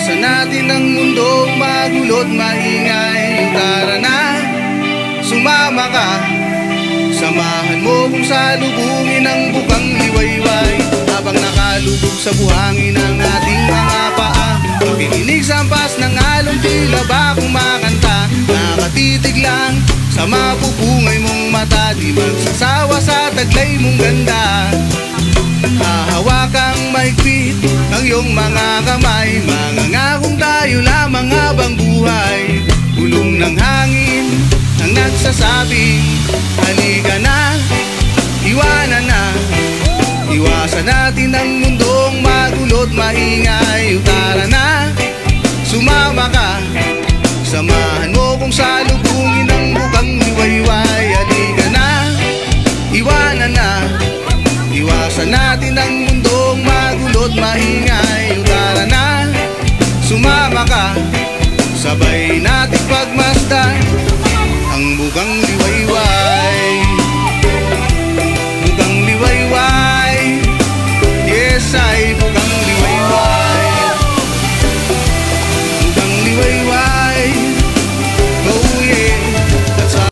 Iwasan natin ang mundong magulo't maingay. Tara na, sumama ka, samahan mo kung salubungin ang bukang liwayway. Habang nakalubog sa buhangin ang ating mga paa, makikinig sa ampas ng alon, tila ba kumakanta. Nakatitig lang sa mapupungay mong mata, di magsasawa sa taglay mong ganda. Hahawakang mahigpit ang iyong mga kamay, mangangakong tayo lamang habang buhay. Bulong ng hangin ang nagsasabing, halika na, iwanan na. Iwasan natin ang mundong magulo't maingay. Tara na, sumama ka, samahan mo kung salubungin ang bukang liwayway. Halika na, iwanan na. Iwasan natin ang mundong magulo't maingay. Tara na, sumama ka, sabay natin